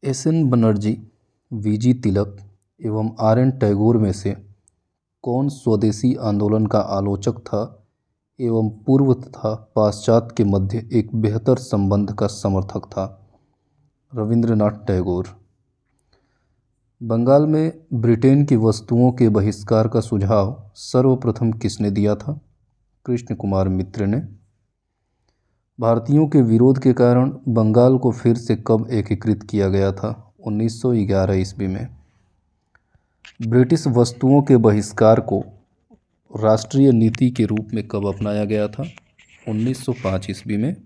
SN. Banerjee, वी.जी. तिलक एवं RN. Tagore में से कौन स्वदेशी आंदोलन का आलोचक था एवं पूर्व तथा पाश्चात्य के मध्य एक बेहतर संबंध का समर्थक था? रविंद्रनाथ टैगोर। बंगाल में ब्रिटेन की वस्तुओं के बहिष्कार का सुझाव सर्वप्रथम किसने दिया था? कृष्ण कुमार मित्र ने। भारतीयों के विरोध के कारण बंगाल को फिर से कब एकीकृत किया गया था? 1911 ईस्वी में। ब्रिटिश वस्तुओं के बहिष्कार को राष्ट्रीय नीति के रूप में कब अपनाया गया था? 1905 ईस्वी में।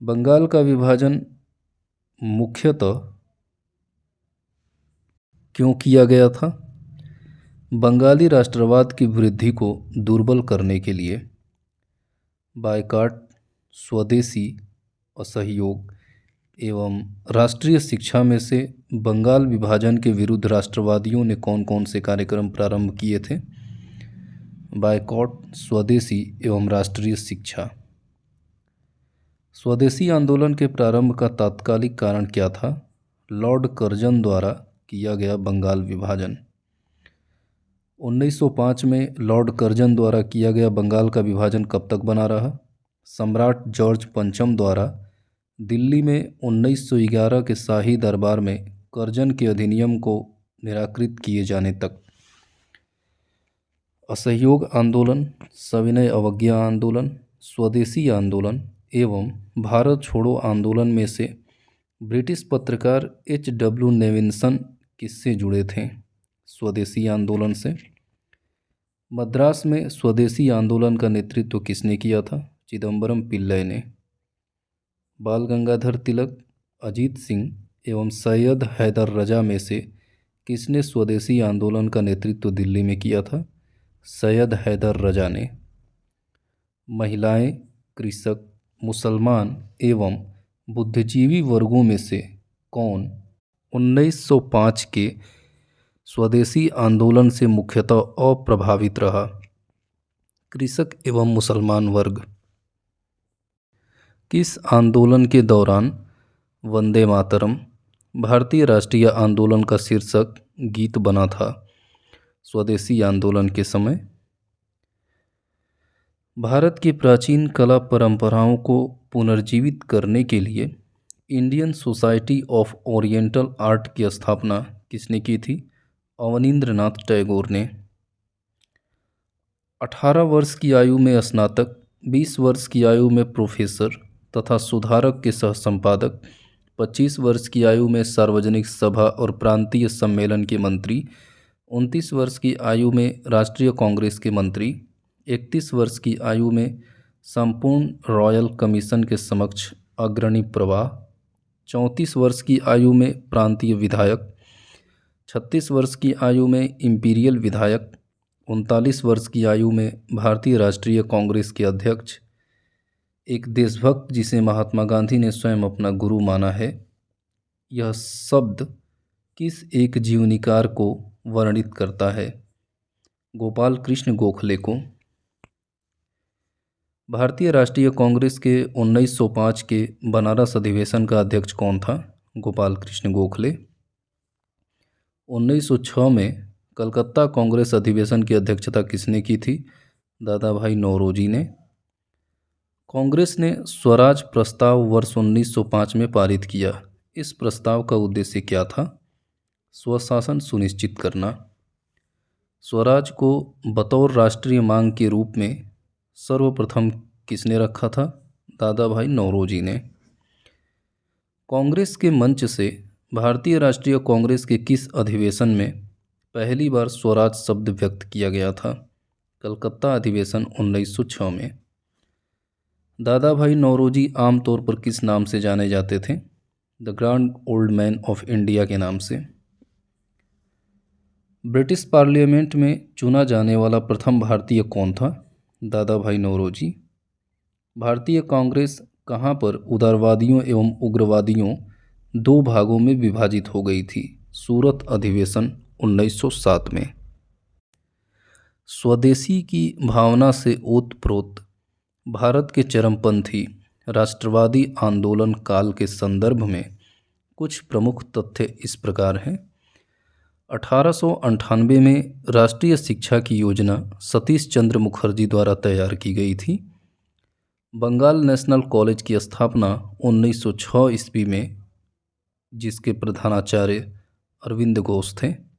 बंगाल का विभाजन मुख्यतः क्यों किया गया था? बंगाली राष्ट्रवाद की वृद्धि को दुर्बल करने के लिए। बायकॉट, स्वदेशी, असहयोग एवं राष्ट्रीय शिक्षा में से बंगाल विभाजन के विरुद्ध राष्ट्रवादियों ने कौन कौन से कार्यक्रम प्रारंभ किए थे? बायकॉट, स्वदेशी एवं राष्ट्रीय शिक्षा। स्वदेशी आंदोलन के प्रारंभ का तात्कालिक कारण क्या था? लॉर्ड कर्जन द्वारा किया गया बंगाल विभाजन। 1905 में लॉर्ड कर्जन द्वारा किया गया बंगाल का विभाजन कब तक बना रहा? सम्राट जॉर्ज पंचम द्वारा दिल्ली में 1911 के शाही दरबार में कर्जन के अधिनियम को निराकृत किए जाने तक। असहयोग आंदोलन, सविनय अवज्ञा आंदोलन, स्वदेशी आंदोलन एवं भारत छोड़ो आंदोलन में से ब्रिटिश पत्रकार H.W. नेविन्सन किससे जुड़े थे? स्वदेशी आंदोलन से। मद्रास में स्वदेशी आंदोलन का नेतृत्व किसने किया था? चिदम्बरम पिल्लई ने। बाल गंगाधर तिलक, अजीत सिंह एवं सैयद हैदर रजा में से किसने स्वदेशी आंदोलन का नेतृत्व दिल्ली में किया था? सैयद हैदर रजा ने। महिलाएं, कृषक, मुसलमान एवं बुद्धिजीवी वर्गों में से कौन 1905 के स्वदेशी आंदोलन से मुख्यतः अप्रभावित रहा? कृषक एवं मुसलमान वर्ग। किस आंदोलन के दौरान वंदे मातरम, भारतीय राष्ट्रीय आंदोलन का शीर्षक गीत बना था? स्वदेशी आंदोलन के समय। भारत की प्राचीन कला परंपराओं को पुनर्जीवित करने के लिए Indian society of oriental art की स्थापना किसने की थी? अवनींद्रनाथ टैगोर ने। 18 वर्ष की आयु में स्नातक, 20 वर्ष की आयु में प्रोफेसर तथा सुधारक के सह संपादक, 25 वर्ष की आयु में सार्वजनिक सभा और प्रांतीय सम्मेलन के मंत्री, 29 वर्ष की आयु में राष्ट्रीय कांग्रेस के मंत्री, 31 वर्ष की आयु में संपूर्ण रॉयल कमीशन के समक्ष अग्रणी प्रवाह, 34 वर्ष की आयु में प्रांतीय विधायक, 36 वर्ष की आयु में इंपीरियल विधायक, 39 वर्ष की आयु में भारतीय राष्ट्रीय कांग्रेस के अध्यक्ष, एक देशभक्त जिसे महात्मा गांधी ने स्वयं अपना गुरु माना है। यह शब्द किस एक जीवनीकार को वर्णित करता है? गोपाल कृष्ण गोखले को। भारतीय राष्ट्रीय कांग्रेस के 1905 के बनारस अधिवेशन का अध्यक्ष कौन था? गोपाल कृष्ण गोखले। 1906 में कलकत्ता कांग्रेस अधिवेशन की अध्यक्षता किसने की थी? दादा भाई नौरोजी ने। कांग्रेस ने स्वराज प्रस्ताव वर्ष 1905 में पारित किया। इस प्रस्ताव का उद्देश्य क्या था? स्वशासन सुनिश्चित करना। स्वराज को बतौर राष्ट्रीय मांग के रूप में सर्वप्रथम किसने रखा था? दादा भाई नौरोजी ने। कांग्रेस के मंच से भारतीय राष्ट्रीय कांग्रेस के किस अधिवेशन में पहली बार स्वराज शब्द व्यक्त किया गया था? कलकत्ता अधिवेशन 1906 में। दादा भाई नौरोजी आमतौर पर किस नाम से जाने जाते थे? The grand old man of India के नाम से। ब्रिटिश पार्लियामेंट में चुना जाने वाला प्रथम भारतीय कौन था? दादा भाई नौरोजी। भारतीय कांग्रेस कहाँ पर उदारवादियों एवं उग्रवादियों दो भागों में विभाजित हो गई थी? सूरत अधिवेशन 1907 में। स्वदेशी की भावना से ओतप्रोत भारत के चरमपंथी राष्ट्रवादी आंदोलन काल के संदर्भ में कुछ प्रमुख तथ्य इस प्रकार हैं। 1898 में राष्ट्रीय शिक्षा की योजना सतीश चंद्र मुखर्जी द्वारा तैयार की गई थी। बंगाल नेशनल कॉलेज की स्थापना 1906 ईस्वी में, जिसके प्रधानाचार्य अरविंद घोष थे।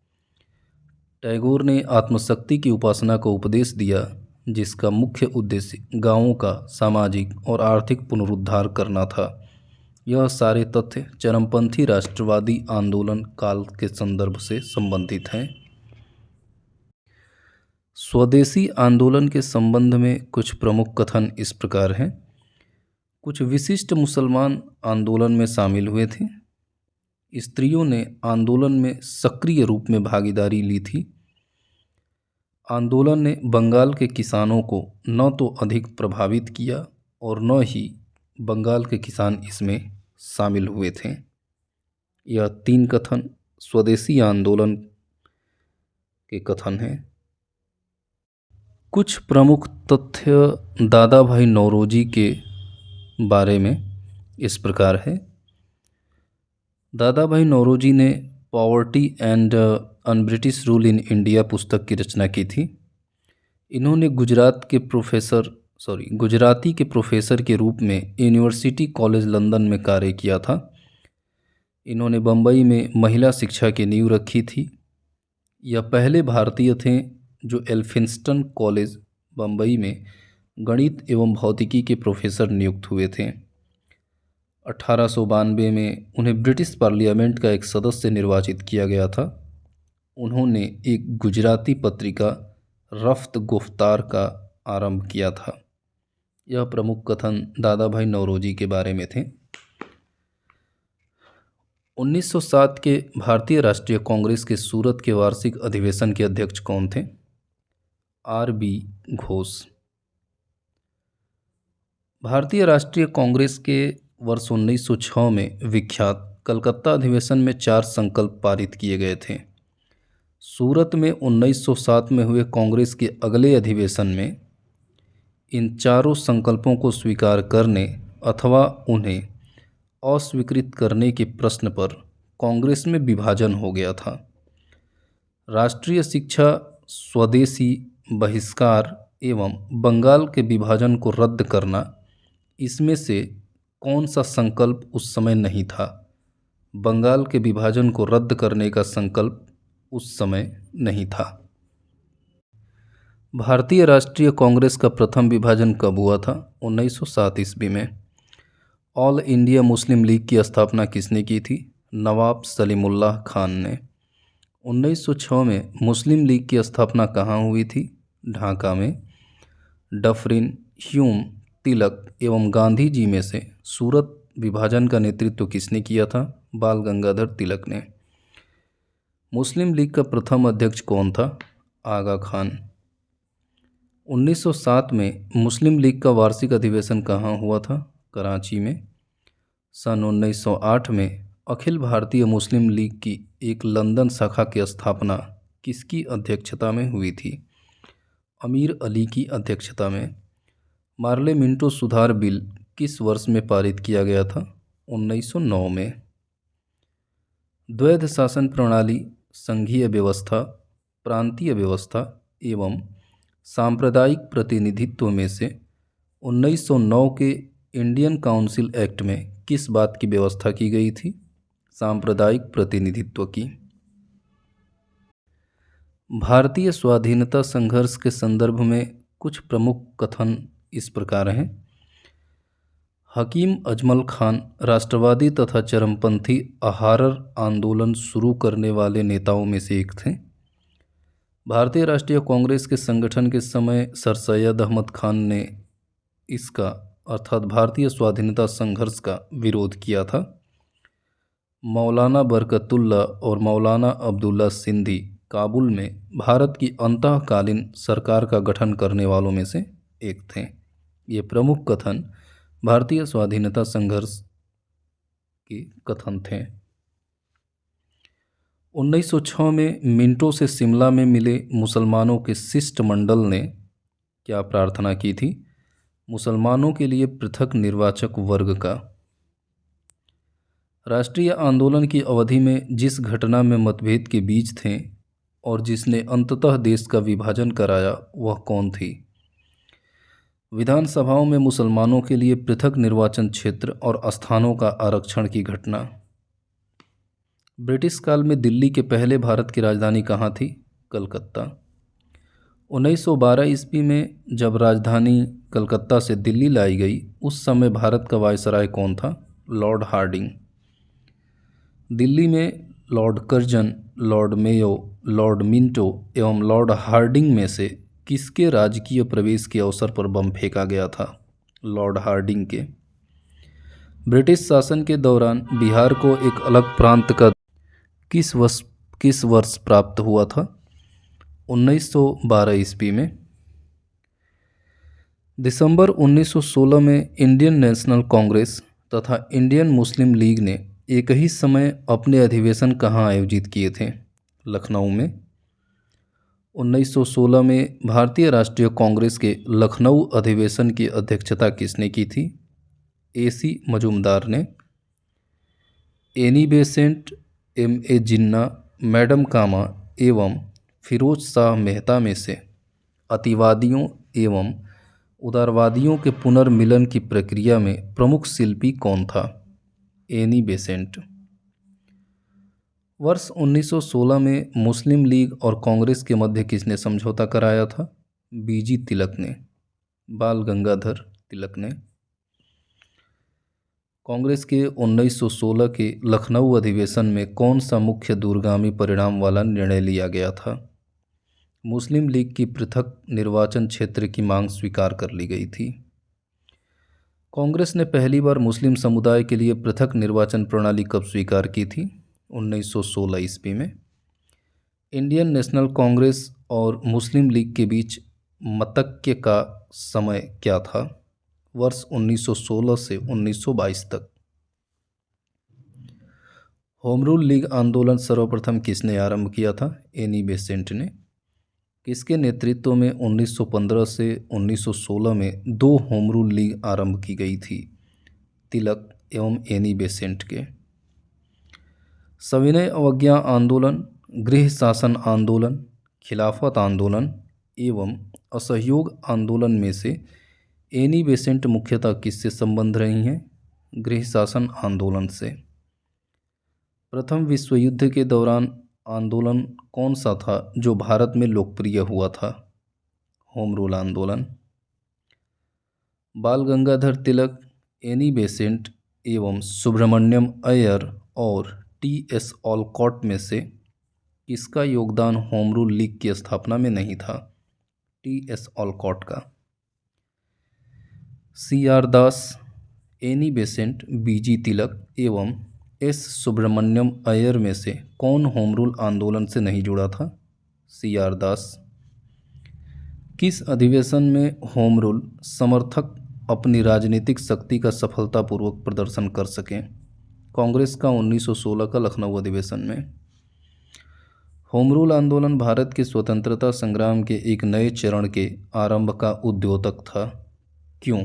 टैगोर ने आत्मशक्ति की उपासना को उपदेश दिया, जिसका मुख्य उद्देश्य गांवों का सामाजिक और आर्थिक पुनरुद्धार करना था। यह सारे तथ्य चरमपंथी राष्ट्रवादी आंदोलन काल के संदर्भ से संबंधित हैं। स्वदेशी आंदोलन के संबंध में कुछ प्रमुख कथन इस प्रकार हैं। कुछ विशिष्ट मुसलमान आंदोलन में शामिल हुए थे। स्त्रियों ने आंदोलन में सक्रिय रूप में भागीदारी ली थी। आंदोलन ने बंगाल के किसानों को न तो अधिक प्रभावित किया और न ही बंगाल के किसान इसमें शामिल हुए थे। यह 3 कथन स्वदेशी आंदोलन के कथन हैं। कुछ प्रमुख तथ्य दादा भाई नौरोजी के बारे में इस प्रकार है। दादा भाई नौरोजी ने poverty and un British rule in India पुस्तक की रचना की थी। इन्होंने गुजराती के प्रोफेसर के रूप में यूनिवर्सिटी कॉलेज लंदन में कार्य किया था। इन्होंने बम्बई में महिला शिक्षा की नींव रखी थी। यह पहले भारतीय थे जो एल्फिंस्टन कॉलेज बम्बई में गणित एवं भौतिकी के प्रोफेसर नियुक्त हुए थे। 1892 में उन्हें ब्रिटिश पार्लियामेंट का एक सदस्य निर्वाचित किया गया था। उन्होंने एक गुजराती पत्रिका रफ्त गुफ्तार का आरंभ किया था। यह प्रमुख कथन दादा भाई नौरोजी के बारे में थे। 1907 के भारतीय राष्ट्रीय कांग्रेस के सूरत के वार्षिक अधिवेशन के अध्यक्ष कौन थे? आर.बी. घोष। भारतीय राष्ट्रीय कांग्रेस के वर्ष 1906 में विख्यात कलकत्ता अधिवेशन में 4 संकल्प पारित किए गए थे। सूरत में 1907 में हुए कांग्रेस के अगले अधिवेशन में इन चारों संकल्पों को स्वीकार करने अथवा उन्हें अस्वीकृत करने के प्रश्न पर कांग्रेस में विभाजन हो गया था। राष्ट्रीय शिक्षा, स्वदेशी, बहिष्कार एवं बंगाल के विभाजन को रद्द करना, इसमें से कौन सा संकल्प उस समय नहीं था? बंगाल के विभाजन को रद्द करने का संकल्प उस समय नहीं था। भारतीय राष्ट्रीय कांग्रेस का प्रथम विभाजन कब हुआ था? 1907 ईस्वी में। ऑल इंडिया मुस्लिम लीग की स्थापना किसने की थी? नवाब सलीमुल्लाह खान ने। 1906 में मुस्लिम लीग की स्थापना कहाँ हुई थी? ढाका में। डफरिन, ह्यूम, तिलक एवं गांधी जी में से सूरत विभाजन का नेतृत्व किसने किया था? बाल गंगाधर तिलक ने। मुस्लिम लीग का प्रथम अध्यक्ष कौन था? आगा खान। 1907 में मुस्लिम लीग का वार्षिक अधिवेशन कहाँ हुआ था? कराची में। सन 1908 में अखिल भारतीय मुस्लिम लीग की एक लंदन शाखा की स्थापना किसकी अध्यक्षता में हुई थी? अमीर अली की अध्यक्षता में। मार्ले मिंटो सुधार बिल किस वर्ष में पारित किया गया था? 1909 में। द्वैध शासन प्रणाली, संघीय व्यवस्था, प्रांतीय व्यवस्था एवं सांप्रदायिक प्रतिनिधित्व में से 1909 के इंडियन काउंसिल एक्ट में किस बात की व्यवस्था की गई थी? सांप्रदायिक प्रतिनिधित्व की। भारतीय स्वाधीनता संघर्ष के संदर्भ में कुछ प्रमुख कथन इस प्रकार हैं। हकीम अजमल खान राष्ट्रवादी तथा चरमपंथी अहारर आंदोलन शुरू करने वाले नेताओं में से एक थे। भारतीय राष्ट्रीय कांग्रेस के संगठन के समय सर सैयद अहमद खान ने इसका अर्थात भारतीय स्वाधीनता संघर्ष का विरोध किया था। मौलाना बरकतुल्ला और मौलाना अब्दुल्ला सिंधी काबुल में भारत की अंतःकालीन सरकार का गठन करने वालों में से एक थे। ये प्रमुख कथन भारतीय स्वाधीनता संघर्ष के कथन थे। 1906 में मिंटो से शिमला में मिले मुसलमानों के शिष्टमंडल ने क्या प्रार्थना की थी? मुसलमानों के लिए पृथक निर्वाचक वर्ग का। राष्ट्रीय आंदोलन की अवधि में जिस घटना में मतभेद के बीच थे और जिसने अंततः देश का विभाजन कराया वह कौन थी? विधानसभाओं में मुसलमानों के लिए पृथक निर्वाचन क्षेत्र और स्थानों का आरक्षण की घटना। ब्रिटिश काल में दिल्ली के पहले भारत की राजधानी कहाँ थी? कलकत्ता। 1912 ईस्वी में जब राजधानी कलकत्ता से दिल्ली लाई गई उस समय भारत का वायसराय कौन था? Lord Hardinge. दिल्ली में Lord Curzon, Lord Mayo, Lord Minto एवं लॉर्ड हार्डिंग में से किसके राजकीय प्रवेश के अवसर पर बम फेंका गया था? लॉर्ड हार्डिंग के। ब्रिटिश शासन के दौरान बिहार को एक अलग प्रांत का किस वर्ष प्राप्त हुआ था? 1912 ईस्वी में। दिसंबर 1916 में इंडियन नेशनल कांग्रेस तथा इंडियन मुस्लिम लीग ने एक ही समय अपने अधिवेशन कहाँ आयोजित किए थे? लखनऊ में। 1916 में भारतीय राष्ट्रीय कांग्रेस के लखनऊ अधिवेशन की अध्यक्षता किसने की थी? AC मजूमदार ने। एनी बेसेंट, MA जिन्ना, मैडम कामा एवं फिरोज शाह मेहता में से अतिवादियों एवं उदारवादियों के पुनर्मिलन की प्रक्रिया में प्रमुख शिल्पी कौन था? Annie Besant. वर्ष 1916 में मुस्लिम लीग और कांग्रेस के मध्य किसने समझौता कराया था? BG तिलक ने, बाल गंगाधर तिलक ने। कांग्रेस के 1916 के लखनऊ अधिवेशन में कौन सा मुख्य दूरगामी परिणाम वाला निर्णय लिया गया था? मुस्लिम लीग की पृथक निर्वाचन क्षेत्र की मांग स्वीकार कर ली गई थी। कांग्रेस ने पहली बार मुस्लिम समुदाय के लिए पृथक निर्वाचन प्रणाली कब स्वीकार की थी? 1916 ईस्वी में। इंडियन नेशनल कांग्रेस और मुस्लिम लीग के बीच मतक्य का समय क्या था? वर्ष 1916 से 1922 तक। होम रूल लीग आंदोलन सर्वप्रथम किसने आरंभ किया था? एनी बेसेंट ने। किसके नेतृत्व में 1915 से 1916 में 2 होम रूल लीग आरंभ की गई थी? तिलक एवं एनी बेसेंट के। सविनय अवज्ञा आंदोलन, गृह शासन आंदोलन, खिलाफत आंदोलन एवं असहयोग आंदोलन में से एनी बेसेंट मुख्यतः किससे संबंध रही हैं? गृह शासन आंदोलन से। प्रथम विश्व युद्ध के दौरान आंदोलन कौन सा था जो भारत में लोकप्रिय हुआ था? होम रूल आंदोलन। बाल गंगाधर तिलक, एनी बेसेंट एवं सुब्रमण्यम अय्यर और TS ऑलकॉट में से किसका योगदान होम रूल लीग की स्थापना में नहीं था? TS ऑलकॉट का। CR दास, एनी बेसेंट, BG तिलक एवं S सुब्रमण्यम अय्यर में से कौन होम रूल आंदोलन से नहीं जुड़ा था? CR दास। किस अधिवेशन में होम रूल समर्थक अपनी राजनीतिक शक्ति का सफलतापूर्वक प्रदर्शन कर सकें? कांग्रेस का 1916 का लखनऊ अधिवेशन में। होम रूल आंदोलन भारत के स्वतंत्रता संग्राम के एक नए चरण के आरंभ का उद्योतक था। क्यों?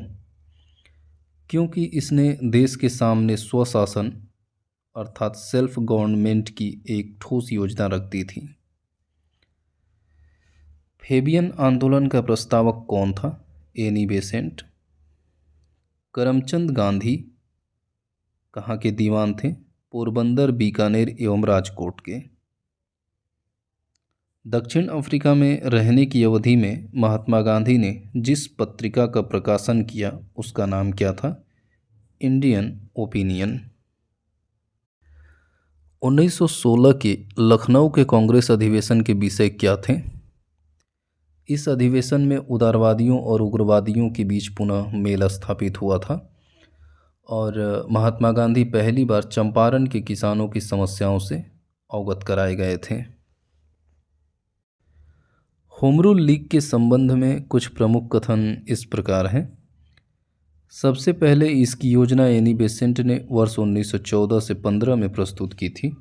क्योंकि इसने देश के सामने स्वशासन अर्थात सेल्फ गवर्नमेंट की एक ठोस योजना रख दी थी। फेबियन आंदोलन का प्रस्तावक कौन था? Annie Besant. करमचंद गांधी कहाँ के दीवान थे? पोरबंदर, बीकानेर एवं राजकोट के। दक्षिण अफ्रीका में रहने की अवधि में महात्मा गांधी ने जिस पत्रिका का प्रकाशन किया उसका नाम क्या था? Indian opinion. 1916 के लखनऊ के कांग्रेस अधिवेशन के विषय क्या थे? इस अधिवेशन में उदारवादियों और उग्रवादियों के बीच पुनः मेल स्थापित हुआ था और महात्मा गांधी पहली बार चंपारण के किसानों की समस्याओं से अवगत कराए गए थे। होम रूल लीग के संबंध में कुछ प्रमुख कथन इस प्रकार हैं। सबसे पहले इसकी योजना एनी बेसेंट ने वर्ष 1914 से 15 में प्रस्तुत की थी।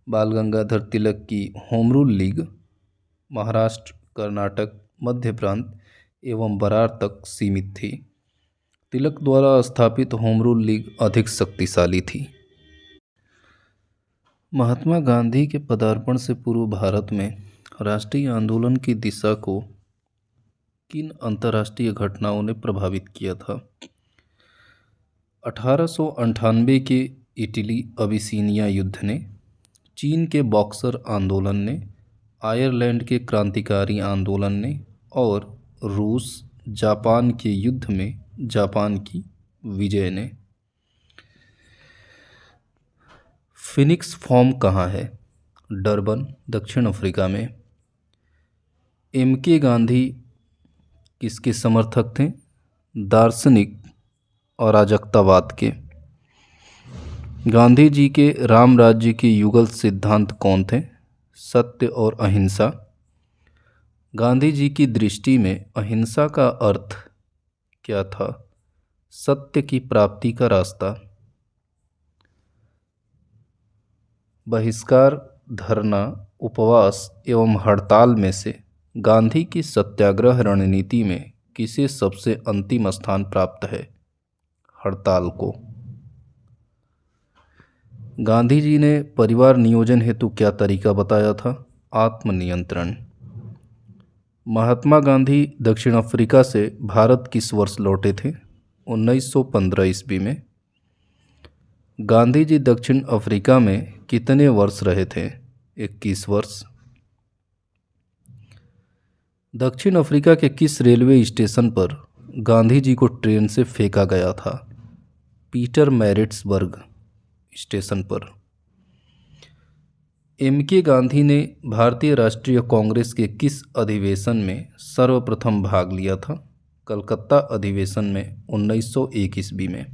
बाल गंगाधर तिलक की Home Rule League Maharashtra, Karnataka, Madhya Prant एवं बरार तक सीमित थी। तिलक द्वारा स्थापित होम रूल लीग अधिक शक्तिशाली थी। महात्मा गांधी के पदार्पण से पूर्व भारत में राष्ट्रीय आंदोलन की दिशा को किन अंतर्राष्ट्रीय घटनाओं ने प्रभावित किया था? 1898 के इटली अबिसीनिया युद्ध ने, चीन के बॉक्सर आंदोलन ने, आयरलैंड के क्रांतिकारी आंदोलन ने और रूस जापान के युद्ध में जापान की विजय ने। फिनिक्स फॉर्म कहाँ है? डरबन, दक्षिण अफ्रीका में। एम के गांधी किसके समर्थक थे? दार्शनिक अराजकतावाद के। गांधी जी के राम राज्य के युगल सिद्धांत कौन थे? सत्य और अहिंसा। गांधी जी की दृष्टि में अहिंसा का अर्थ क्या था? सत्य की प्राप्ति का रास्ता। बहिष्कार, धरना, उपवास एवं हड़ताल में से गांधी की सत्याग्रह रणनीति में किसे सबसे अंतिम स्थान प्राप्त है? हड़ताल को। गांधी जी ने परिवार नियोजन हेतु क्या तरीका बताया था? आत्मनियंत्रण। महात्मा गांधी दक्षिण अफ्रीका से भारत किस वर्ष लौटे थे? 1915 ईस्वी में। गांधी जी दक्षिण अफ्रीका में कितने वर्ष रहे थे? 21 वर्ष। दक्षिण अफ्रीका के किस रेलवे स्टेशन पर गांधी जी को ट्रेन से फेंका गया था? पीटर मैरिट्सबर्ग स्टेशन पर। एम के गांधी ने भारतीय राष्ट्रीय कांग्रेस के किस अधिवेशन में सर्वप्रथम भाग लिया था? कलकत्ता अधिवेशन में 1901 ईस्वी में।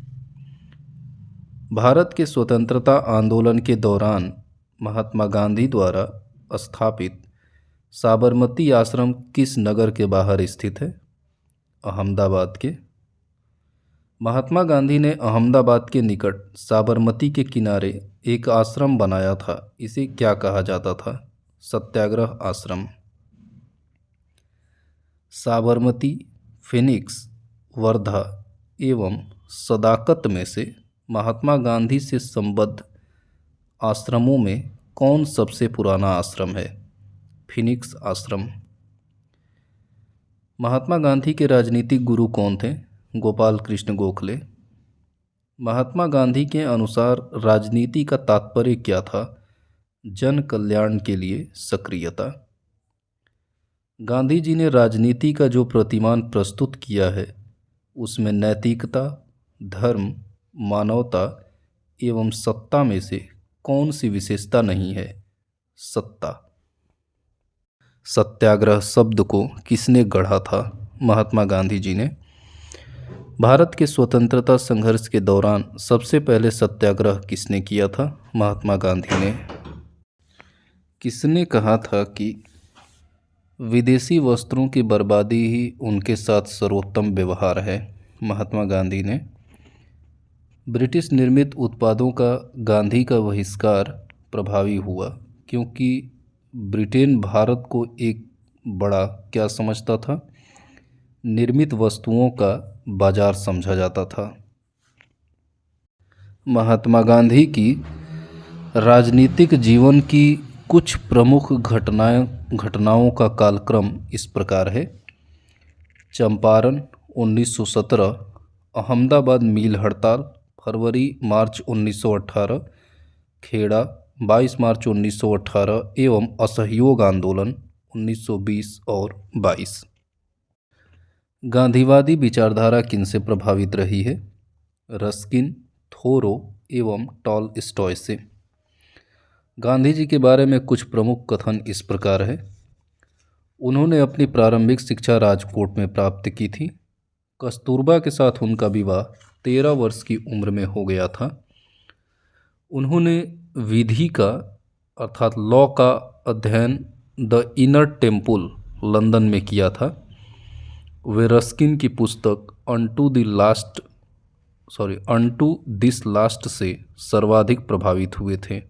भारत के स्वतंत्रता आंदोलन के दौरान महात्मा गांधी द्वारा स्थापित साबरमती आश्रम किस नगर के बाहर स्थित है? अहमदाबाद के। महात्मा गांधी ने अहमदाबाद के निकट साबरमती के किनारे एक आश्रम बनाया था। इसे क्या कहा जाता था? सत्याग्रह आश्रम। साबरमती, फिनिक्स, वर्धा एवं सदाकत में से महात्मा गांधी से संबद्ध आश्रमों में कौन सबसे पुराना आश्रम है? फिनिक्स आश्रम। महात्मा गांधी के राजनीतिक गुरु कौन थे? गोपाल कृष्ण गोखले। महात्मा गांधी के अनुसार राजनीति का तात्पर्य क्या था? जन कल्याण के लिए सक्रियता। गांधी जी ने राजनीति का जो प्रतिमान प्रस्तुत किया है उसमें नैतिकता, धर्म, मानवता एवं सत्ता में से कौन सी विशेषता नहीं है? सत्ता। सत्याग्रह शब्द को किसने गढ़ा था? महात्मा गांधी जी ने। भारत के स्वतंत्रता संघर्ष के दौरान सबसे पहले सत्याग्रह किसने किया था? महात्मा गांधी ने। किसने कहा था कि विदेशी वस्त्रों की बर्बादी ही उनके साथ सर्वोत्तम व्यवहार है? महात्मा गांधी ने। ब्रिटिश निर्मित उत्पादों का गांधी का बहिष्कार प्रभावी हुआ क्योंकि ब्रिटेन भारत को एक बड़ा क्या समझता था? निर्मित वस्तुओं का बाजार समझा जाता था। महात्मा गांधी की राजनीतिक जीवन की कुछ प्रमुख घटनाओं का कालक्रम इस प्रकार है। चंपारण 1917, अहमदाबाद मिल हड़ताल फरवरी मार्च 1918, खेड़ा 22 मार्च 1918 एवं असहयोग आंदोलन 1920 और 22। गांधीवादी विचारधारा किनसे प्रभावित रही है? रस्किन, थोरो एवं टॉलस्टॉय से। गांधी जी के बारे में कुछ प्रमुख कथन इस प्रकार है। उन्होंने अपनी प्रारंभिक शिक्षा राजकोट में प्राप्त की थी। कस्तूरबा के साथ उनका विवाह 13 वर्ष की उम्र में हो गया था। उन्होंने विधि का अर्थात लॉ का अध्ययन द इनर टेम्पल लंदन में किया था। वे रस्किन की पुस्तक अनटू दिस लास्ट से सर्वाधिक प्रभावित हुए थे।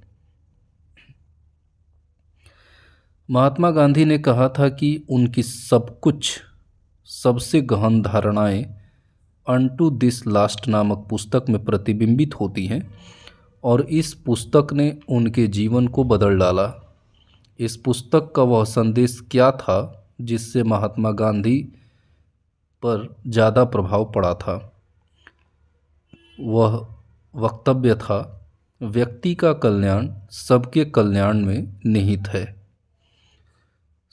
महात्मा गांधी ने कहा था कि उनकी सबसे गहन धारणाएं अनटू दिस लास्ट नामक पुस्तक में प्रतिबिंबित होती हैं और इस पुस्तक ने उनके जीवन को बदल डाला। इस पुस्तक का वह संदेश क्या था जिससे महात्मा गांधी पर ज़्यादा प्रभाव पड़ा था? वह वक्तव्य था, व्यक्ति का कल्याण सबके कल्याण में निहित है।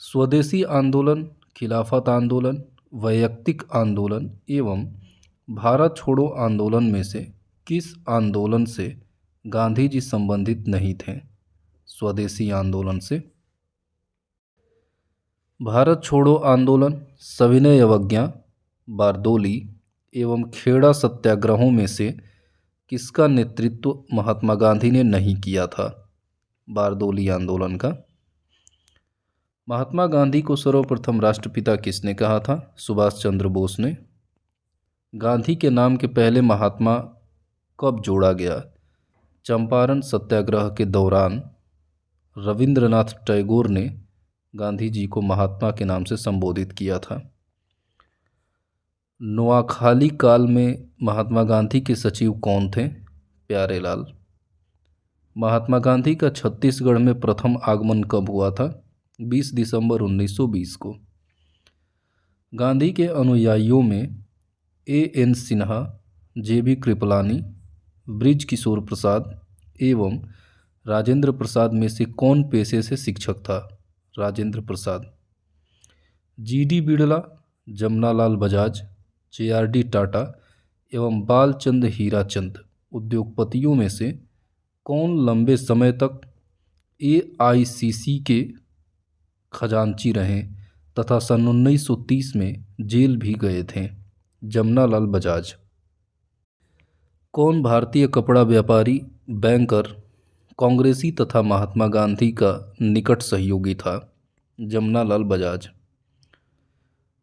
स्वदेशी आंदोलन, खिलाफत आंदोलन, वैयक्तिक आंदोलन एवं भारत छोड़ो आंदोलन में से किस आंदोलन से गांधी जी संबंधित नहीं थे? स्वदेशी आंदोलन से। भारत छोड़ो आंदोलन, सविनय अवज्ञा, बारदोली एवं खेड़ा सत्याग्रहों में से किसका नेतृत्व महात्मा गांधी ने नहीं किया था? बारदोली आंदोलन का। महात्मा गांधी को सर्वप्रथम राष्ट्रपिता किसने कहा था? सुभाष चंद्र बोस ने। गांधी के नाम के पहले महात्मा कब जोड़ा गया? चंपारण सत्याग्रह के दौरान रविंद्रनाथ टैगोर ने गांधी जी को महात्मा के नाम से संबोधित किया था। नोआखाली काल में महात्मा गांधी के सचिव कौन थे? प्यारेलाल। महात्मा गांधी का छत्तीसगढ़ में प्रथम आगमन कब हुआ था? 20 दिसंबर 1920 को। गांधी के अनुयायियों में A.N. सिन्हा, J.B. कृपलानी, ब्रिज किशोर प्रसाद एवं राजेंद्र प्रसाद में से कौन पेशे से शिक्षक था? राजेंद्र प्रसाद। G.D. बिड़ला, जमनालाल बजाज, J.R.D. टाटा एवं बालचंद हीराचंद उद्योगपतियों में से कौन लंबे समय तक AICC के खजांची रहे तथा सन 1930 में जेल भी गए थे? जमनालाल बजाज। कौन भारतीय कपड़ा व्यापारी, बैंकर, कांग्रेसी तथा महात्मा गांधी का निकट सहयोगी था? जमनालाल बजाज।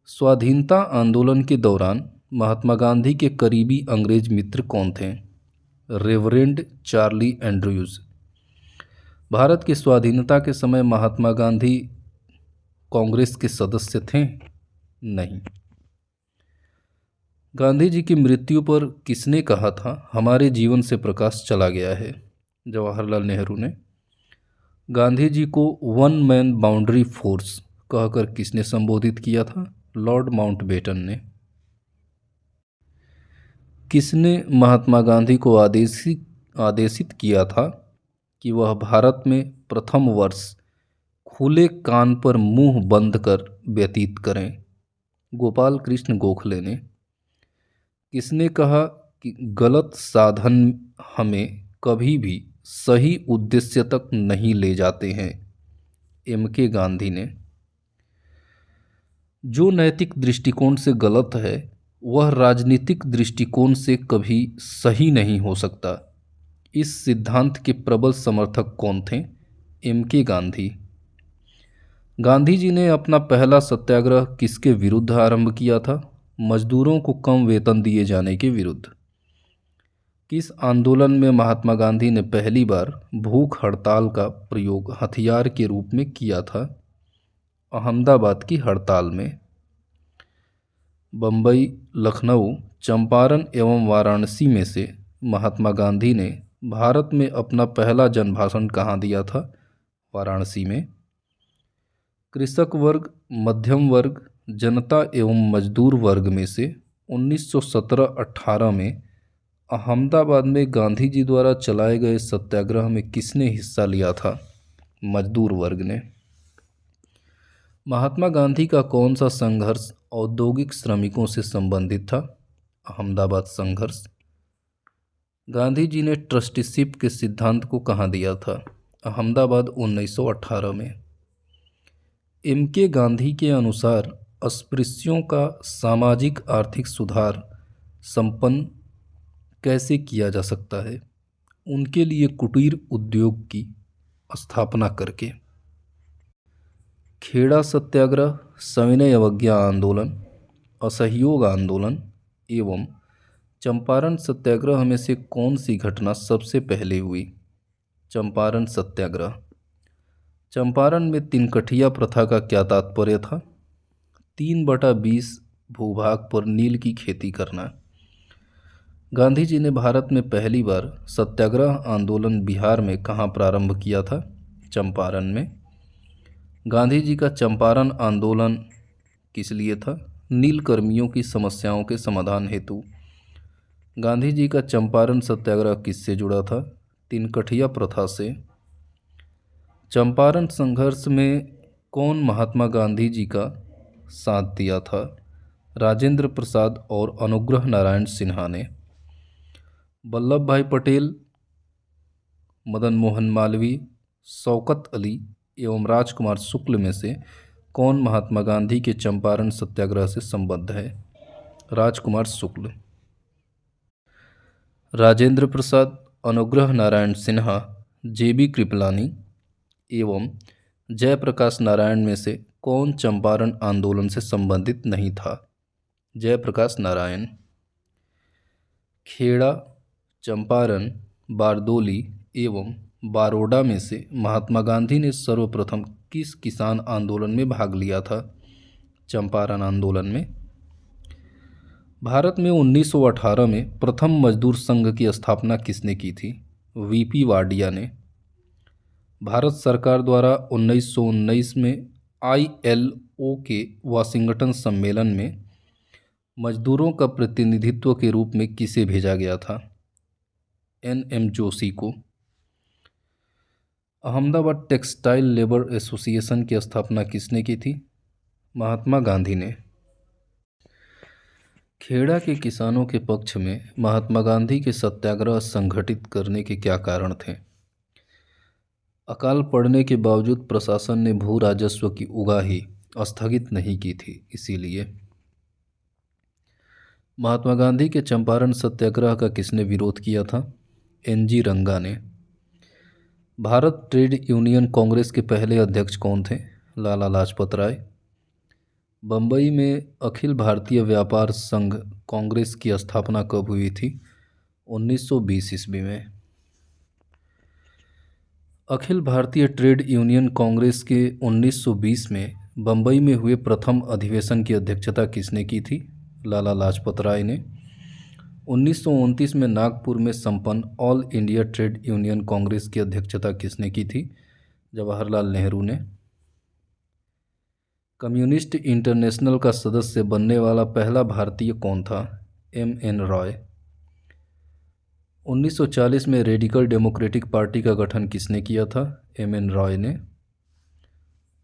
स्वाधीनता आंदोलन के दौरान महात्मा गांधी के करीबी अंग्रेज मित्र कौन थे? Reverend Charlie Andrews. भारत की स्वाधीनता के समय महात्मा गांधी कांग्रेस के सदस्य थे? नहीं। गांधी जी की मृत्यु पर किसने कहा था, हमारे जीवन से प्रकाश चला गया है? जवाहरलाल नेहरू ने। गांधी जी को वन मैन बाउंड्री फोर्स कहकर किसने संबोधित किया था? लॉर्ड माउंटबेटन ने। किसने महात्मा गांधी को आदेशित किया था कि वह भारत में प्रथम वर्ष खुले कान पर मुंह बंद कर व्यतीत करें? गोपाल कृष्ण गोखले ने। किसने कहा कि गलत साधन हमें कभी भी सही उद्देश्य तक नहीं ले जाते हैं? M.K. गांधी ने। जो नैतिक दृष्टिकोण से गलत है वह राजनीतिक दृष्टिकोण से कभी सही नहीं हो सकता। इस सिद्धांत के प्रबल समर्थक कौन थे? M.K. गांधी। गांधी जी ने अपना पहला सत्याग्रह किसके विरुद्ध आरंभ किया था? मजदूरों को कम वेतन दिए जाने के विरुद्ध। किस आंदोलन में महात्मा गांधी ने पहली बार भूख हड़ताल का प्रयोग हथियार के रूप में किया था? अहमदाबाद की हड़ताल में। बम्बई, लखनऊ, चंपारण एवं वाराणसी में से महात्मा गांधी ने भारत में अपना पहला जनभाषण कहाँ दिया था? वाराणसी में। कृषक वर्ग, मध्यम वर्ग, जनता एवं मजदूर वर्ग में से 1917-18 में अहमदाबाद में गांधी जी द्वारा चलाए गए सत्याग्रह में किसने हिस्सा लिया था? मजदूर वर्ग ने। महात्मा गांधी का कौन सा संघर्ष औद्योगिक श्रमिकों से संबंधित था? अहमदाबाद संघर्ष। गांधी जी ने ट्रस्टीशिप के सिद्धांत को कहाँ दिया था? अहमदाबाद 1918 में। M.K. गांधी के अनुसार अस्पृश्यों का सामाजिक आर्थिक सुधार संपन्न कैसे किया जा सकता है? उनके लिए कुटीर उद्योग की स्थापना करके। खेड़ा सत्याग्रह, सविनय अवज्ञा आंदोलन, असहयोग आंदोलन एवं चंपारण सत्याग्रह में से कौन सी घटना सबसे पहले हुई? चंपारण सत्याग्रह। चंपारण में तिनकठिया प्रथा का क्या तात्पर्य था? 3/20 भूभाग पर नील की खेती करना। गांधी जी ने भारत में पहली बार सत्याग्रह आंदोलन बिहार में कहाँ प्रारंभ किया था? चंपारण में। गांधी जी का चंपारण आंदोलन किस लिए था? नीलकर्मियों की समस्याओं के समाधान हेतु। गांधी जी का चंपारण सत्याग्रह किससे जुड़ा था? तिनकठिया प्रथा से। चंपारण संघर्ष में कौन महात्मा गांधी जी का साथ दिया था? राजेंद्र प्रसाद और अनुग्रह नारायण सिन्हा ने। वल्लभ भाई पटेल, मदन मोहन मालवीय, शौकत अली एवं राजकुमार शुक्ल में से कौन महात्मा गांधी के चंपारण सत्याग्रह से संबद्ध है? राजकुमार शुक्ल। राजेंद्र प्रसाद, अनुग्रह नारायण सिन्हा, जेबी कृपलानी एवं जयप्रकाश नारायण में से कौन चंपारण आंदोलन से संबंधित नहीं था? जयप्रकाश नारायण। खेड़ा, चंपारण, बारदोली एवं बारोडा में से महात्मा गांधी ने सर्वप्रथम किस किसान आंदोलन में भाग लिया था? चंपारण आंदोलन में। भारत में 1918 में प्रथम मजदूर संघ की स्थापना किसने की थी? वीपी वाडिया ने। भारत सरकार द्वारा 1919 में आईएलओ के वाशिंगटन सम्मेलन में मजदूरों का प्रतिनिधित्व के रूप में किसे भेजा गया था? एनएम जोशी को। अहमदाबाद टेक्सटाइल लेबर एसोसिएशन की स्थापना किसने की थी? महात्मा गांधी ने। खेड़ा के किसानों के पक्ष में महात्मा गांधी के सत्याग्रह संगठित करने के क्या कारण थे? अकाल पड़ने के बावजूद प्रशासन ने भू राजस्व की उगाही स्थगित नहीं की थी, इसीलिए। महात्मा गांधी के चंपारण सत्याग्रह का किसने विरोध किया था? एनजी रंगा ने। भारत ट्रेड यूनियन कांग्रेस के पहले अध्यक्ष कौन थे? लाला लाजपत राय। बम्बई में अखिल भारतीय व्यापार संघ कांग्रेस की स्थापना कब हुई थी? 1920 ईस्वी में। अखिल भारतीय ट्रेड यूनियन कांग्रेस के 1920 में बम्बई में हुए प्रथम अधिवेशन की अध्यक्षता किसने की थी? लाला लाजपत राय ने। 1929 में नागपुर में संपन्न all India trade union Congress की अध्यक्षता किसने की थी? जवाहरलाल नेहरू ने। कम्युनिस्ट इंटरनेशनल का सदस्य बनने वाला पहला भारतीय कौन था? एम.एन. रॉय। 1940 में रेडिकल डेमोक्रेटिक पार्टी का गठन किसने किया था? एम.एन. रॉय ने।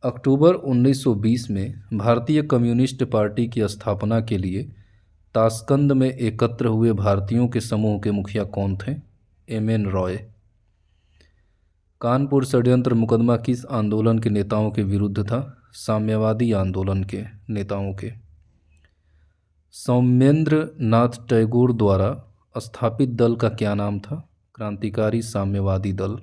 अक्टूबर 1920 में भारतीय कम्युनिस्ट पार्टी की स्थापना के लिए ताशकंद में एकत्र हुए भारतीयों के समूह के मुखिया कौन थे? एम.एन. रॉय। कानपुर षड्यंत्र मुकदमा किस आंदोलन के नेताओं के विरुद्ध था? साम्यवादी आंदोलन के नेताओं के। सौमेंद्र नाथ टैगोर द्वारा स्थापित दल का क्या नाम था? क्रांतिकारी साम्यवादी दल।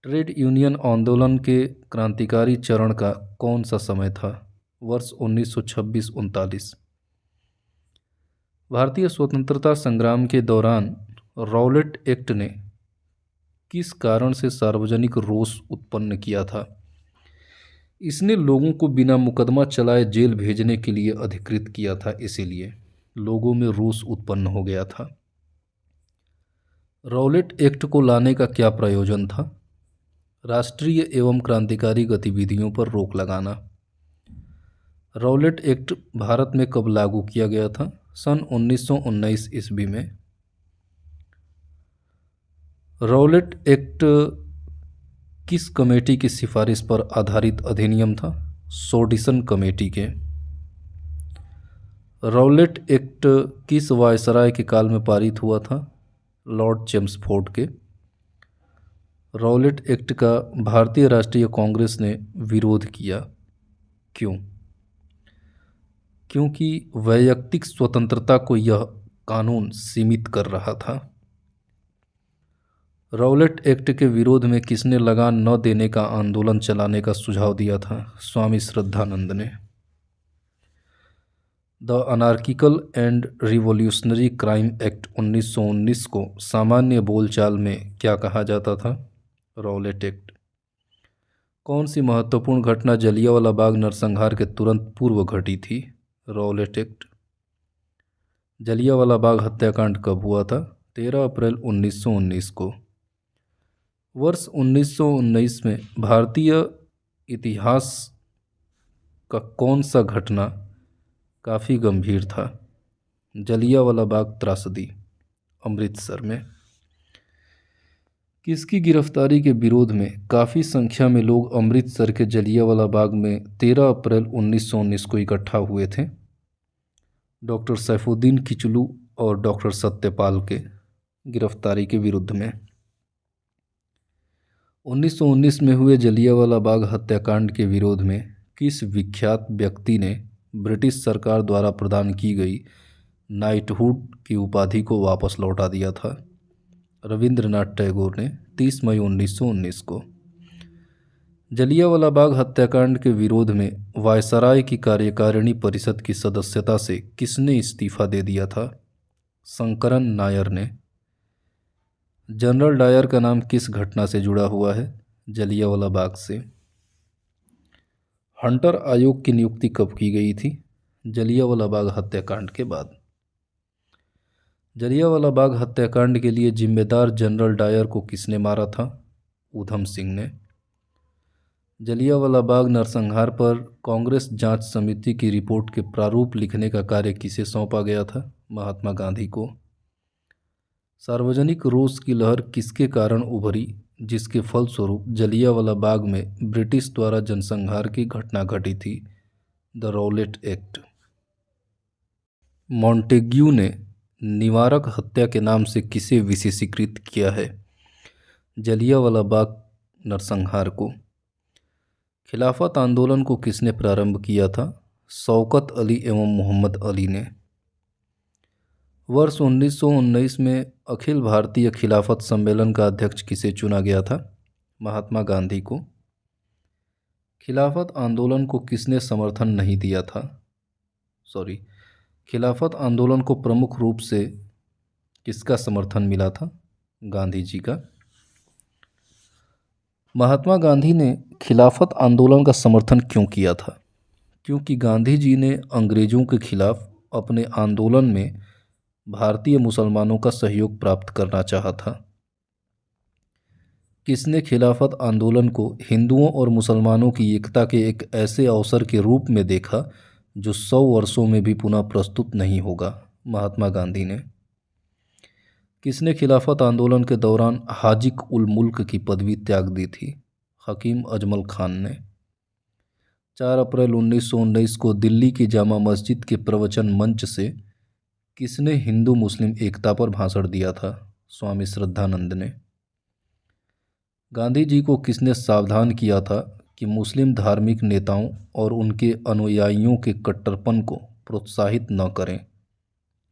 ट्रेड यूनियन आंदोलन के क्रांतिकारी चरण का कौन सा समय था? वर्ष 1926-39। भारतीय स्वतंत्रता संग्राम के दौरान रॉलेट एक्ट ने किस कारण से सार्वजनिक रोष उत्पन्न किया था? इसने लोगों को बिना मुकदमा चलाए जेल भेजने के लिए अधिकृत किया था, इसीलिए लोगों में रोष उत्पन्न हो गया था। रॉलेट एक्ट को लाने का क्या प्रयोजन था? राष्ट्रीय एवं क्रांतिकारी गतिविधियों पर रोक लगाना। रॉलेट एक्ट भारत में कब लागू किया गया था? सन 1919 ईस्वी में। रॉलेट एक्ट किस कमेटी की सिफारिश पर आधारित अधिनियम था? सोडिसन कमेटी के। रॉलेट एक्ट किस वायसराय के काल में पारित हुआ था? लॉर्ड चेम्सफोर्ड के। रॉलेट एक्ट का भारतीय राष्ट्रीय कांग्रेस ने विरोध किया, क्यों? क्योंकि वैयक्तिक स्वतंत्रता को यह कानून सीमित कर रहा था। रॉलेट एक्ट के विरोध में किसने लगान न देने का आंदोलन चलाने का सुझाव दिया था? स्वामी श्रद्धानंद ने। The anarchical and revolutionary crime act 1919 को सामान्य बोलचाल में क्या कहा जाता था? Rowlatt act. कौन सी महत्वपूर्ण घटना जलियांवाला बाग नरसंहार के तुरंत पूर्व घटी थी? Rowlatt act. जलियांवाला बाग हत्याकांड कब हुआ था? 13 अप्रैल 1919 को। वर्ष 1919 में भारतीय इतिहास का कौन सा घटना काफ़ी गंभीर था? जलियांवाला बाग त्रासदी, अमृतसर में। किसकी गिरफ्तारी के विरोध में काफ़ी संख्या में लोग अमृतसर के जलियांवाला बाग में 13 अप्रैल 1919 को इकट्ठा हुए थे? डॉक्टर सैफुद्दीन किचलू और डॉक्टर सत्यपाल के गिरफ्तारी के विरुद्ध में। 1919 में हुए जलियांवाला बाग हत्याकांड के विरोध में किस विख्यात व्यक्ति ने ब्रिटिश सरकार द्वारा प्रदान की गई नाइटहुड की उपाधि को वापस लौटा दिया था? रविंद्रनाथ टैगोर ने 30 मई 1919 को। जलियांवाला बाग हत्याकांड के विरोध में वायसराय की कार्यकारिणी परिषद की सदस्यता से किसने इस्तीफा दे दिया था? शंकरन नायर ने। जनरल डायर का नाम किस घटना से जुड़ा हुआ है? जलियांवाला बाग से। हंटर आयोग की नियुक्ति कब की गई थी? जलियांवाला बाग हत्याकांड के बाद। जलियांवाला बाग हत्याकांड के लिए जिम्मेदार जनरल डायर को किसने मारा था? ऊधम सिंह ने। जलियांवाला बाग नरसंहार पर कांग्रेस जांच समिति की रिपोर्ट के प्रारूप लिखने का कार्य किसे सौंपा गया था? महात्मा गांधी को। सार्वजनिक रोष की लहर किसके कारण उभरी जिसके फलस्वरूप जलियांवाला बाग में ब्रिटिश द्वारा जनसंहार की घटना घटी थी? The Rowlatt act. मॉन्टेग्यू ने निवारक हत्या के नाम से किसे विशेषीकृत किया है? जलियांवाला बाग नरसंहार को। खिलाफत आंदोलन को किसने प्रारंभ किया था? शौकत अली एवं मोहम्मद अली ने। वर्ष 1919 में अखिल भारतीय खिलाफत सम्मेलन का अध्यक्ष किसे चुना गया था? महात्मा गांधी को। खिलाफत आंदोलन को किसने समर्थन नहीं दिया था? खिलाफत आंदोलन को प्रमुख रूप से किसका समर्थन मिला था? गांधी जी का। महात्मा गांधी ने खिलाफत आंदोलन का समर्थन क्यों किया था? क्योंकि गांधी जी ने अंग्रेजों के खिलाफ अपने आंदोलन में भारतीय मुसलमानों का सहयोग प्राप्त करना चाहा था। किसने खिलाफत आंदोलन को हिंदुओं और मुसलमानों की एकता के एक ऐसे अवसर के रूप में देखा जो 100 वर्षों में भी पुनः प्रस्तुत नहीं होगा? महात्मा गांधी ने। किसने खिलाफत आंदोलन के दौरान हाजिक उल मुल्क की पदवी त्याग दी थी? हकीम अजमल खान ने। 4 अप्रैल 1919 को दिल्ली की जामा मस्जिद के प्रवचन मंच से किसने हिंदू मुस्लिम एकता पर भाषण दिया था? स्वामी श्रद्धानंद ने। गांधी जी को किसने सावधान किया था कि मुस्लिम धार्मिक नेताओं और उनके अनुयायियों के कट्टरपन को प्रोत्साहित न करें?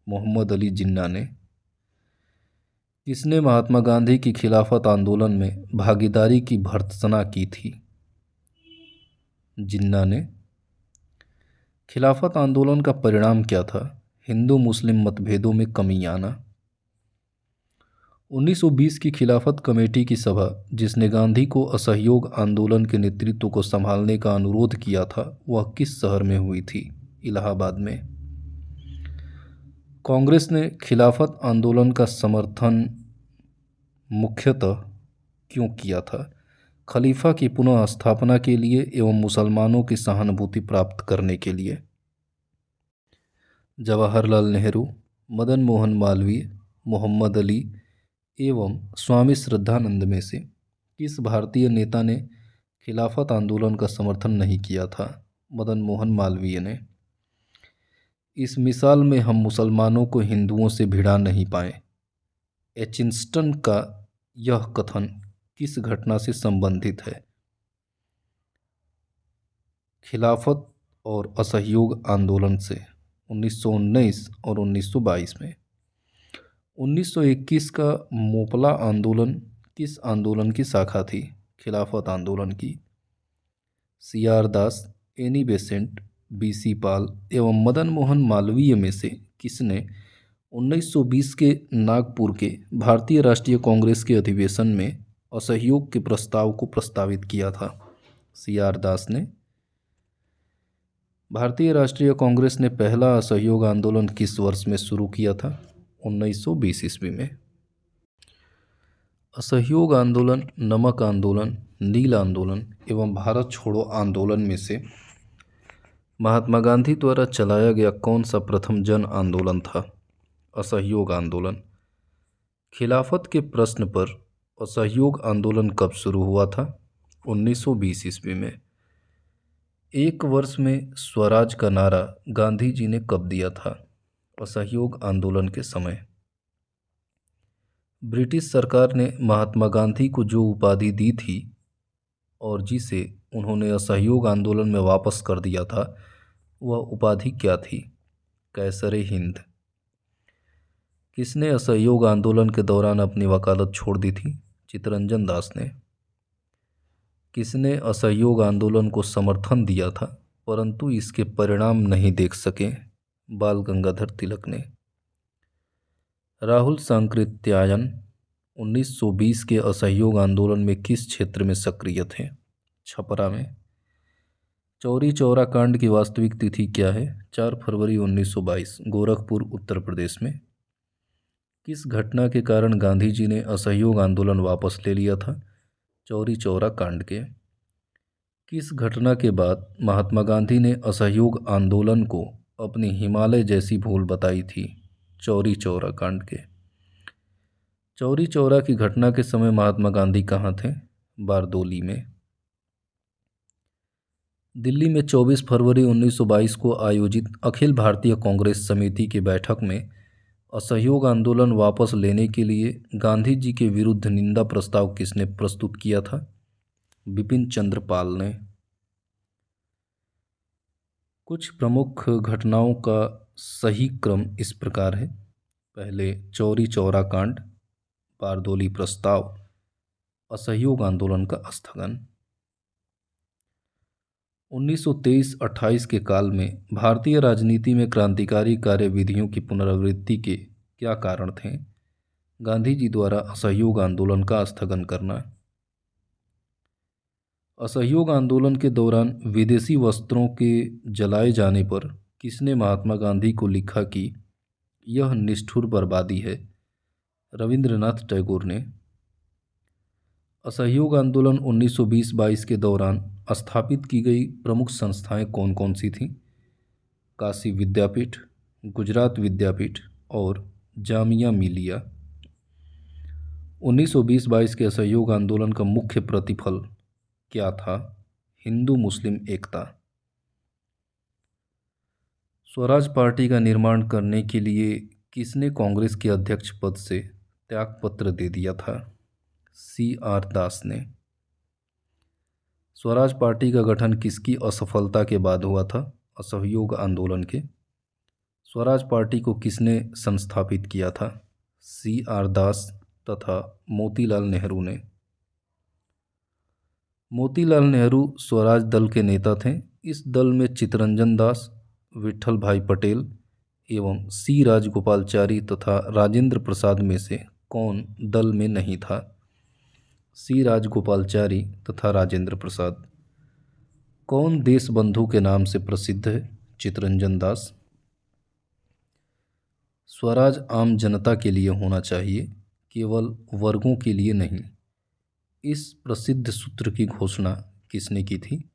मोहम्मद अली जिन्ना ने। किसने महात्मा गांधी की खिलाफत आंदोलन में भागीदारी की भर्त्सना की थी? जिन्ना ने। खिलाफत आंदोलन का परिणाम क्या था? हिंदू मुस्लिम मतभेदों में कमी आना। 1920 की खिलाफत कमेटी की सभा जिसने गांधी को असहयोग आंदोलन के नेतृत्व को संभालने का अनुरोध किया था वह किस शहर में हुई थी? इलाहाबाद में। कांग्रेस ने खिलाफत आंदोलन का समर्थन मुख्यतः क्यों किया था? खलीफा की पुनः स्थापना के लिए एवं मुसलमानों की सहानुभूति प्राप्त करने के लिए। जवाहरलाल नेहरू, मदन मोहन मालवीय, मोहम्मद अली एवं स्वामी श्रद्धानंद में से किस भारतीय नेता ने खिलाफत आंदोलन का समर्थन नहीं किया था? मदन मोहन मालवीय ने। इस मिसाल में हम मुसलमानों को हिंदुओं से भिड़ा नहीं पाए। एचिंस्टन का यह कथन किस घटना से संबंधित है? खिलाफत और असहयोग आंदोलन से 1919 और 1922 में। 1921 का मोपला आंदोलन किस आंदोलन की शाखा थी? खिलाफत आंदोलन की। CR दास, एनी बेसेंट, BC पाल एवं मदन मोहन मालवीय में से किसने 1920 के नागपुर के भारतीय राष्ट्रीय कांग्रेस के अधिवेशन में असहयोग के प्रस्ताव को प्रस्तावित किया था? CR दास ने। भारतीय राष्ट्रीय कांग्रेस ने पहला असहयोग आंदोलन किस वर्ष में शुरू किया था? 1920 ईस्वी में। असहयोग आंदोलन, नमक आंदोलन, नील आंदोलन एवं भारत छोड़ो आंदोलन में से महात्मा गांधी द्वारा चलाया गया कौन सा प्रथम जन आंदोलन था? असहयोग आंदोलन। खिलाफत के प्रश्न पर असहयोग आंदोलन कब शुरू हुआ था? 1920 ईस्वी में। एक वर्ष में स्वराज का नारा गांधी जी ने कब दिया था? असहयोग आंदोलन के समय। ब्रिटिश सरकार ने महात्मा गांधी को जो उपाधि दी थी और जिसे उन्होंने असहयोग आंदोलन में वापस कर दिया था, वह उपाधि क्या थी? कैसरे हिंद। किसने असहयोग आंदोलन के दौरान अपनी वकालत छोड़ दी थी? चित्तरंजन दास ने। किसने असहयोग आंदोलन को समर्थन दिया था परंतु इसके परिणाम नहीं देख सके? बाल गंगाधर तिलक ने। राहुल सांकृत्यायन 1920 के असहयोग आंदोलन में किस क्षेत्र में सक्रिय थे? छपरा में। चौरी चौरा कांड की वास्तविक तिथि क्या है? 4 फरवरी 1922, गोरखपुर, उत्तर प्रदेश में। किस घटना के कारण गांधी जी ने असहयोग आंदोलन वापस ले लिया था? चौरी चौरा कांड के। किस घटना के बाद महात्मा गांधी ने असहयोग आंदोलन को अपनी हिमालय जैसी भूल बताई थी? चौरी चौरा कांड के। चौरी चौरा की घटना के समय महात्मा गांधी कहाँ थे? बारदोली में। दिल्ली में 24 फरवरी 1922 को आयोजित अखिल भारतीय कांग्रेस समिति की बैठक में असहयोग आंदोलन वापस लेने के लिए गांधी जी के विरुद्ध निंदा प्रस्ताव किसने प्रस्तुत किया था? बिपिन चंद्र पाल ने। कुछ प्रमुख घटनाओं का सही क्रम इस प्रकार है। पहले चौरी चौरा कांड, बारदोली प्रस्ताव, असहयोग आंदोलन का स्थगन। 1923-28 के काल में भारतीय राजनीति में क्रांतिकारी कार्यविधियों की पुनरावृत्ति के क्या कारण थे? गांधी जी द्वारा असहयोग आंदोलन का स्थगन करना। असहयोग आंदोलन के दौरान विदेशी वस्त्रों के जलाए जाने पर किसने महात्मा गांधी को लिखा कि यह निष्ठुर बर्बादी है? रविंद्रनाथ टैगोर ने। असहयोग आंदोलन 1920-22 के दौरान स्थापित की गई प्रमुख संस्थाएं कौन कौन सी थीं? काशी विद्यापीठ, गुजरात विद्यापीठ और जामिया मिलिया। 1920-22 के असहयोग आंदोलन का मुख्य प्रतिफल क्या था? हिंदू मुस्लिम एकता। स्वराज पार्टी का निर्माण करने के लिए किसने कांग्रेस के अध्यक्ष पद से त्यागपत्र दे दिया था? CR दास ने। स्वराज पार्टी का गठन किसकी असफलता के बाद हुआ था? असहयोग आंदोलन के। स्वराज पार्टी को किसने संस्थापित किया था? CR दास तथा मोतीलाल नेहरू ने। मोतीलाल नेहरू स्वराज दल के नेता थे। इस दल में चित्तरंजन दास, विट्ठल भाई पटेल एवं C राजगोपालचारी तथा राजेंद्र प्रसाद में से कौन दल में नहीं था? C राजगोपालचारी तथा राजेंद्र प्रसाद। कौन देशबंधु के नाम से प्रसिद्ध है? चित्तरंजन दास। स्वराज आम जनता के लिए होना चाहिए, केवल वर्गों के लिए नहीं। इस प्रसिद्ध सूत्र की घोषणा किसने की थी?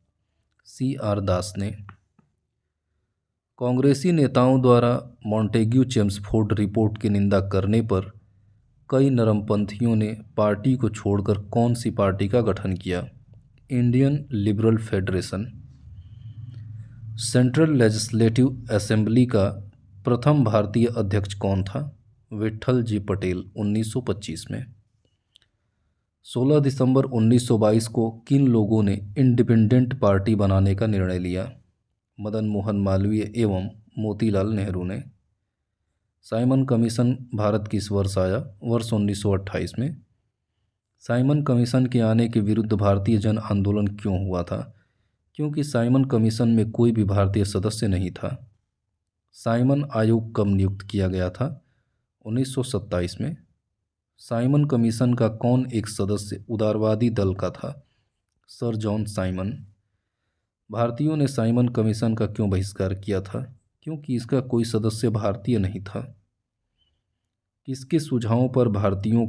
CR दास ने। कांग्रेसी नेताओं द्वारा मॉन्टेग्यू चेम्सफोर्ड रिपोर्ट की निंदा करने पर कई नरमपंथियों ने पार्टी को छोड़कर कौन सी पार्टी का गठन किया? Indian liberal federation. Central legislative assembly का प्रथम भारतीय अध्यक्ष कौन था? विट्ठल जी पटेल 1925 में। 16 दिसंबर 1922 को किन लोगों ने इंडिपेंडेंट पार्टी बनाने का निर्णय लिया? मदन मोहन मालवीय एवं मोतीलाल नेहरू ने। साइमन कमीशन भारत किस वर्ष आया? वर्ष 1928 में। साइमन कमीशन के आने के विरुद्ध भारतीय जन आंदोलन क्यों हुआ था? क्योंकि साइमन कमीशन में कोई भी भारतीय सदस्य नहीं था। साइमन आयोग कब नियुक्त किया गया था? 1927 में। साइमन कमीशन का कौन एक सदस्य उदारवादी दल का था? Sir John Simon. भारतीयों ने साइमन कमीशन का क्यों बहिष्कार किया था? क्योंकि इसका कोई सदस्य भारतीय नहीं था। किसके सुझावों पर भारतीयों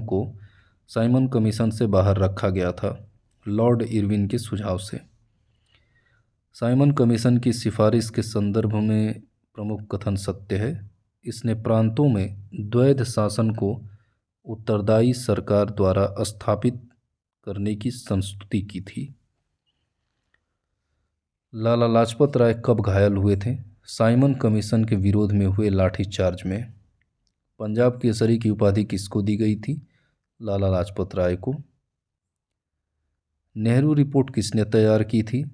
को साइमन कमीशन से बाहर रखा गया था? लॉर्ड इरविन के सुझाव से। साइमन कमीशन की सिफारिश के संदर्भ में प्रमुख कथन सत्य है। इसने प्रांतों में द्वैध शासन को उत्तरदायी सरकार द्वारा स्थापित करने की संस्तुति की थी। लाला लाजपत राय कब घायल हुए थे? साइमन कमीशन के विरोध में हुए लाठीचार्ज में। पंजाब केसरी की उपाधि किसको दी गई थी? लाला लाजपत राय को। नेहरू रिपोर्ट किसने तैयार की थी?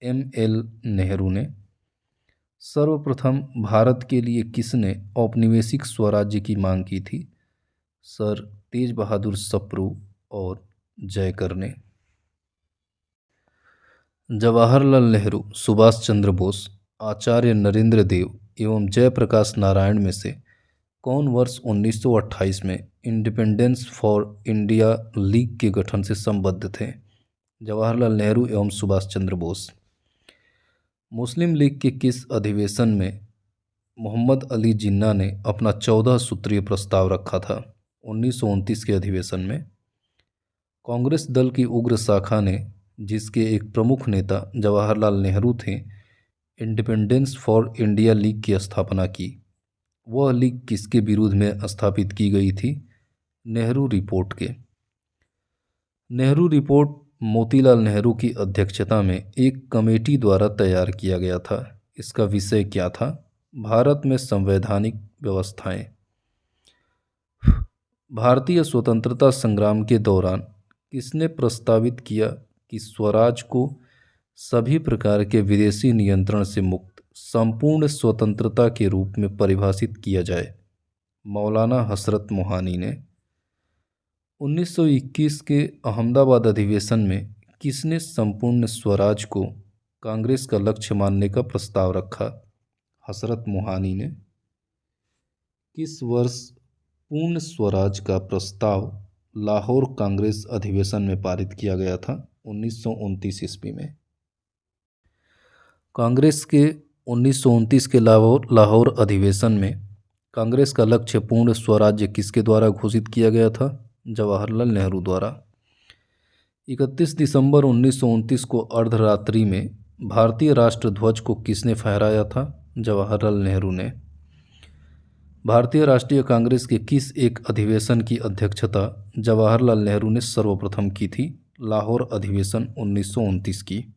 एम.एल. नेहरू ने। सर्वप्रथम भारत के लिए किसने औपनिवेशिक स्वराज्य की मांग की थी? सर तेज बहादुर सप्रू और जयकर ने। जवाहरलाल नेहरू, सुभाष चंद्र बोस, आचार्य नरेंद्र देव एवं जयप्रकाश नारायण में से कौन वर्ष 1928 में इंडिपेंडेंस फॉर इंडिया लीग के गठन से संबद्ध थे? जवाहरलाल नेहरू एवं सुभाष चंद्र बोस। मुस्लिम लीग के किस अधिवेशन में मोहम्मद अली जिन्ना ने अपना 14 सूत्रीय प्रस्ताव रखा था? 1929 के अधिवेशन में। कांग्रेस दल की उग्र शाखा ने, जिसके एक प्रमुख नेता जवाहरलाल नेहरू थे, इंडिपेंडेंस फॉर इंडिया लीग की स्थापना की। वह लीग किसके विरोध में स्थापित की गई थी? नेहरू रिपोर्ट के। नेहरू रिपोर्ट मोतीलाल नेहरू की अध्यक्षता में एक कमेटी द्वारा तैयार किया गया था। इसका विषय क्या था? भारत में संवैधानिक व्यवस्थाएं। भारतीय स्वतंत्रता संग्राम के दौरान किसने प्रस्तावित किया कि स्वराज को सभी प्रकार के विदेशी नियंत्रण से मुक्त संपूर्ण स्वतंत्रता के रूप में परिभाषित किया जाए? मौलाना हसरत मोहानी ने। 1921 के अहमदाबाद अधिवेशन में किसने संपूर्ण स्वराज को कांग्रेस का लक्ष्य मानने का प्रस्ताव रखा? हसरत मोहानी ने। किस वर्ष पूर्ण स्वराज का प्रस्ताव लाहौर कांग्रेस अधिवेशन में पारित किया गया था? 1929 ईस्वी में। कांग्रेस के 1929 के लाहौर अधिवेशन में कांग्रेस का लक्ष्य पूर्ण स्वराज्य किसके द्वारा घोषित किया गया था? जवाहरलाल नेहरू द्वारा। 31 दिसंबर 1929 को अर्धरात्रि में भारतीय राष्ट्रध्वज को किसने फहराया था? जवाहरलाल नेहरू ने। भारतीय राष्ट्रीय कांग्रेस के किस एक अधिवेशन की अध्यक्षता जवाहरलाल नेहरू ने सर्वप्रथम की थी? लाहौर अधिवेशन 1929 की।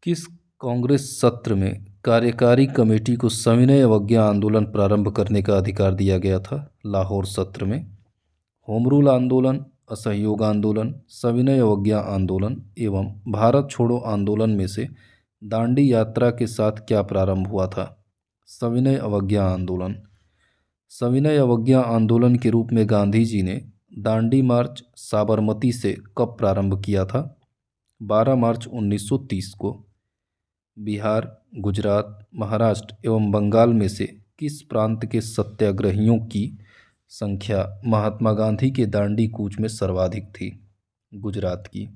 किस कांग्रेस सत्र में कार्यकारी कमेटी को सविनय अवज्ञा आंदोलन प्रारंभ करने का अधिकार दिया गया था? लाहौर सत्र में। होम रूल आंदोलन, असहयोग आंदोलन, सविनय अवज्ञा आंदोलन एवं भारत छोड़ो आंदोलन में से दांडी यात्रा के साथ क्या प्रारंभ हुआ था? सविनय अवज्ञा आंदोलन। सविनय अवज्ञा आंदोलन के रूप में गांधी जी ने दांडी मार्च साबरमती से कब प्रारंभ किया था? 12 मार्च 1930 को। बिहार, गुजरात, महाराष्ट्र एवं बंगाल में से किस प्रांत के सत्याग्रहियों की संख्या महात्मा गांधी के दांडी कूच में सर्वाधिक थी? गुजरात की।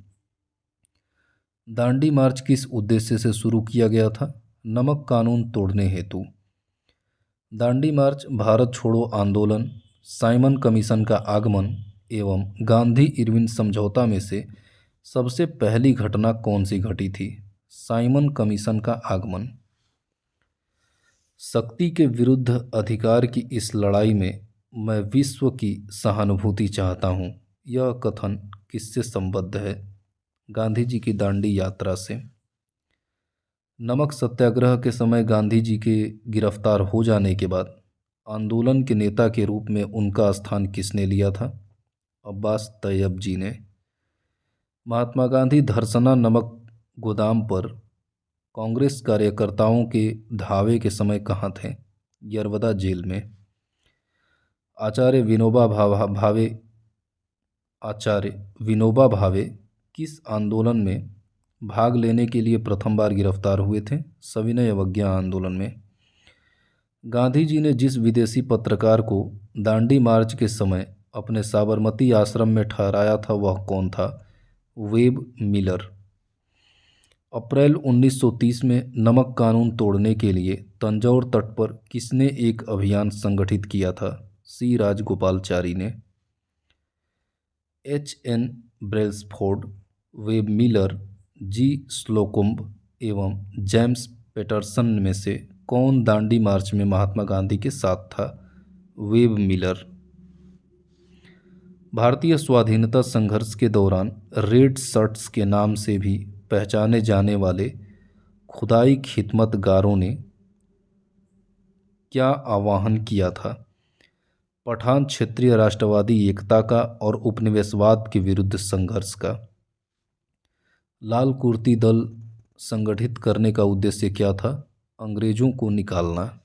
दांडी मार्च किस उद्देश्य से शुरू किया गया था? नमक कानून तोड़ने हेतु। दांडी मार्च, भारत छोड़ो आंदोलन, साइमन कमीशन का आगमन एवं गांधी इरविन समझौता में से सबसे पहली घटना कौन सी घटी थी? साइमन कमीशन का आगमन। शक्ति के विरुद्ध अधिकार की इस लड़ाई में मैं विश्व की सहानुभूति चाहता हूँ, यह कथन किससे संबद्ध है? गांधी जी की दांडी यात्रा से। नमक सत्याग्रह के समय गांधी जी के गिरफ्तार हो जाने के बाद आंदोलन के नेता के रूप में उनका स्थान किसने लिया था? अब्बास तैयब जी ने। महात्मा गांधी धरसना नमक गोदाम पर कांग्रेस कार्यकर्ताओं के धावे के समय कहाँ थे? यरवदा जेल में। आचार्य विनोबा भावे किस आंदोलन में भाग लेने के लिए प्रथम बार गिरफ्तार हुए थे? सविनय अवज्ञा आंदोलन में। गांधी जी ने जिस विदेशी पत्रकार को दांडी मार्च के समय अपने साबरमती आश्रम में ठहराया था वह कौन था? Web Miller. अप्रैल 1930 में नमक कानून तोड़ने के लिए तंजौर तट पर किसने एक अभियान संगठित किया था? सी राजगोपालचारी ने। एच.एन. ब्रेल्सफोर्ड, वेब मिलर, जी. स्लोकुम्ब एवं जेम्स पेटरसन में से कौन दांडी मार्च में महात्मा गांधी के साथ था? Web Miller. भारतीय स्वाधीनता संघर्ष के दौरान रेड शर्ट्स के नाम से भी पहचाने जाने वाले खुदाई खिदमतगारों ने क्या आह्वान किया था? पठान क्षेत्रीय राष्ट्रवादी एकता का और उपनिवेशवाद के विरुद्ध संघर्ष का। लाल कुर्ती दल संगठित करने का उद्देश्य क्या था? अंग्रेजों को निकालना।